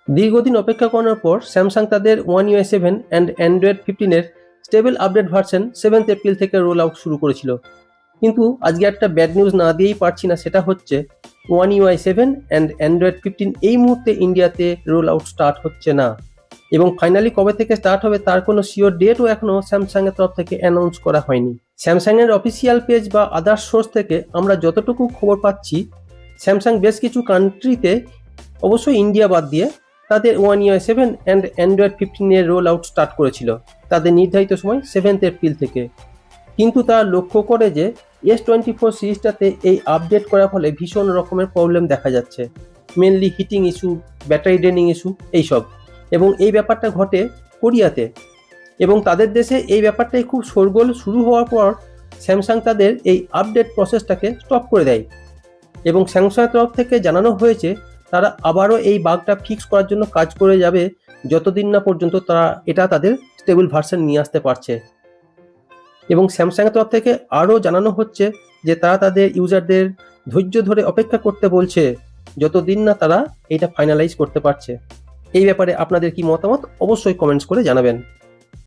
দীর্ঘদিন অপেক্ষা করার পর স্যামসাং তাদের ওয়ান UI 7 অ্যান্ড অ্যান্ড্রয়েড 15-এর stable update version 7th April থেকে রোল আউট শুরু করেছিল। কিন্তু আজকে একটা ব্যাড নিউজ না দিয়েই পারছি না, সেটা হচ্ছে ওয়ান UI 7 অ্যান্ড অ্যান্ড্রয়েড 15 এই মুহূর্তে ইন্ডিয়াতে রোল আউট স্টার্ট হচ্ছে না, এবং ফাইনালি কবে থেকে স্টার্ট হবে তার কোনো শিওর ডেটও এখনও স্যামসাংয়ের তরফ থেকে অ্যানাউন্স করা হয়নি। স্যামসাংয়ের অফিসিয়াল পেজ বা আদার সোর্স থেকে আমরা যতটুকু খবর পাচ্ছি, স্যামসাং বেশ কিছু কান্ট্রিতে, অবশ্যই ইন্ডিয়া বাদ দিয়ে, তাদের ওয়ান UI 7 অ্যান্ড অ্যান্ড্রয়েড 15-এর রোল আউট স্টার্ট করেছিল তাদের নির্ধারিত সময় 7th এপ্রিল থেকে। কিন্তু তারা লক্ষ্য করে যে S24 সিরিজটাতে এই আপডেট করার ফলে ভীষণ রকমের প্রবলেম দেখা যাচ্ছে, mainly heating issue, battery draining issue, এইসব। এবং এই ব্যাপারটা ঘটে কোরিয়াতে, এবং তাদের দেশে এই ব্যাপারটাই খুব শোরগোল শুরু হওয়ার পর স্যামসাং তাদের এই আপডেট প্রসেসটাকে স্টপ করে দেয়, এবং স্যামসাংয়ের তরফ থেকে জানানো হয়েছে তারা আবারও এই বাগটা ফিক্স করার জন্য কাজ করে যাবে যতদিন না পর্যন্ত তারা এটা তাদের স্টেবল ভার্সন নিয়ে আসতে পারছে। এবং স্যামসাংয়ের তরফ থেকে আরও জানানো হচ্ছে যে তারা তাদের ইউজারদের ধৈর্য ধরে অপেক্ষা করতে বলছে যতদিন না তারা এটা ফাইনালাইজ করতে পারছে। এই ব্যাপারে আপনাদের কি মতামত অবশ্যই কমেন্টস করে জানাবেন।